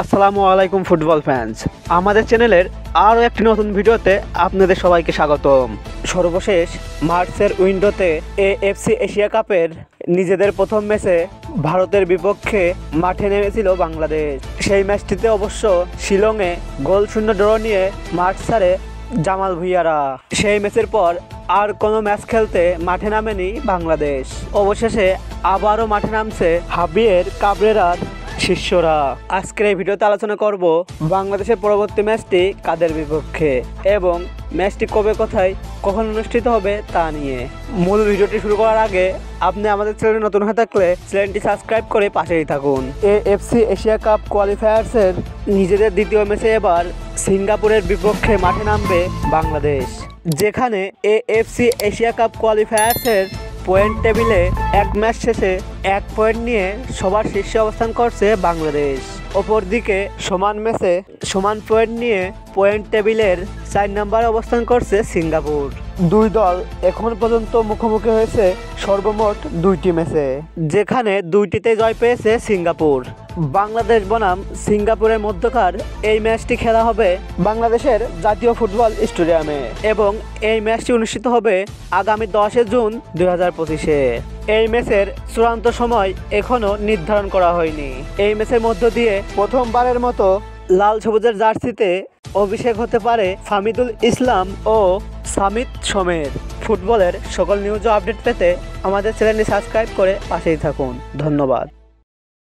আসসালামু আলাইকুম football fans, আমাদের চ্যানেলের আরও একটি নতুন ভিডিওতে আপনাদের সবাইকে স্বাগতম। সর্বশেষ মার্চের উইন্ডোতে এএফসি এশিয়া কাপের নিজেদের প্রথম ম্যাচে ভারতের বিপক্ষে মাঠে নেমেছিল বাংলাদেশ। সেই ম্যাচটিতে অবশ্য শিলংয়ে গোলশূন্য ড্র নিয়ে মাঠ ছাড়ে জামাল ভুঁইয়ারা। সেই ম্যাচের পর আর কোনো ম্যাচ খেলতে মাঠে নামেনি বাংলাদেশ। অবশেষে আবারও মাঠে নামছে হাবিয়ের কাবরেরার শিষ্যরা। আজকের এই ভিডিওতে আলোচনা করব বাংলাদেশের পরবর্তী ম্যাচটি কাদের বিপক্ষে এবং ম্যাচটি কবে কোথায় কখন অনুষ্ঠিত হবে তা নিয়ে। মূল ভিডিওটি শুরু করার আগে আপনি আমাদের চ্যানেলে নতুন হয়ে থাকলে চ্যানেলটি সাবস্ক্রাইব করে পাশেই থাকুন। এএফসি এশিয়া কাপ কোয়ালিফায়ার্সের নিজেদের দ্বিতীয় ম্যাচে এবার সিঙ্গাপুরের বিপক্ষে মাঠে নামবে বাংলাদেশ, যেখানে এএফসি এশিয়া কাপ কোয়ালিফায়ার্সের পয়েন্ট টেবিলে এক ম্যাচ শেষে 1 পয়েন্ট নিয়ে সবার শীর্ষে অবস্থান করছে বাংলাদেশ। অপরদিকে সমান ম্যাচে সমান পয়েন্ট নিয়ে পয়েন্ট টেবিলের 4 নম্বরে অবস্থান করছে সিঙ্গাপুর। দুই দল এখন পর্যন্ত মুখোমুখি হয়েছে সর্বমোট 2টি ম্যাচে, যেখানে 2টিতে জয় পেয়েছে সিঙ্গাপুর। বাংলাদেশ বনাম সিঙ্গাপুরের মধ্যকার এই ম্যাচটি খেলা হবে বাংলাদেশের জাতীয় ফুটবল স্টেডিয়ামে এবং এই ম্যাচটি অনুষ্ঠিত হবে আগামী 10 জুন 2025-এ। এই ম্যাচের চূড়ান্ত সময় এখনও নির্ধারণ করা হয়নি। এই ম্যাচের মধ্য দিয়ে প্রথমবারের মতো লাল সবুজের জার্সিতে অভিষেক হতে পারে ফামিদুল ইসলাম ও সামিত সোমের। ফুটবলের সকল নিউজ ও আপডেট পেতে আমাদের চ্যানেলটি সাবস্ক্রাইব করে পাশেই থাকুন। ধন্যবাদ।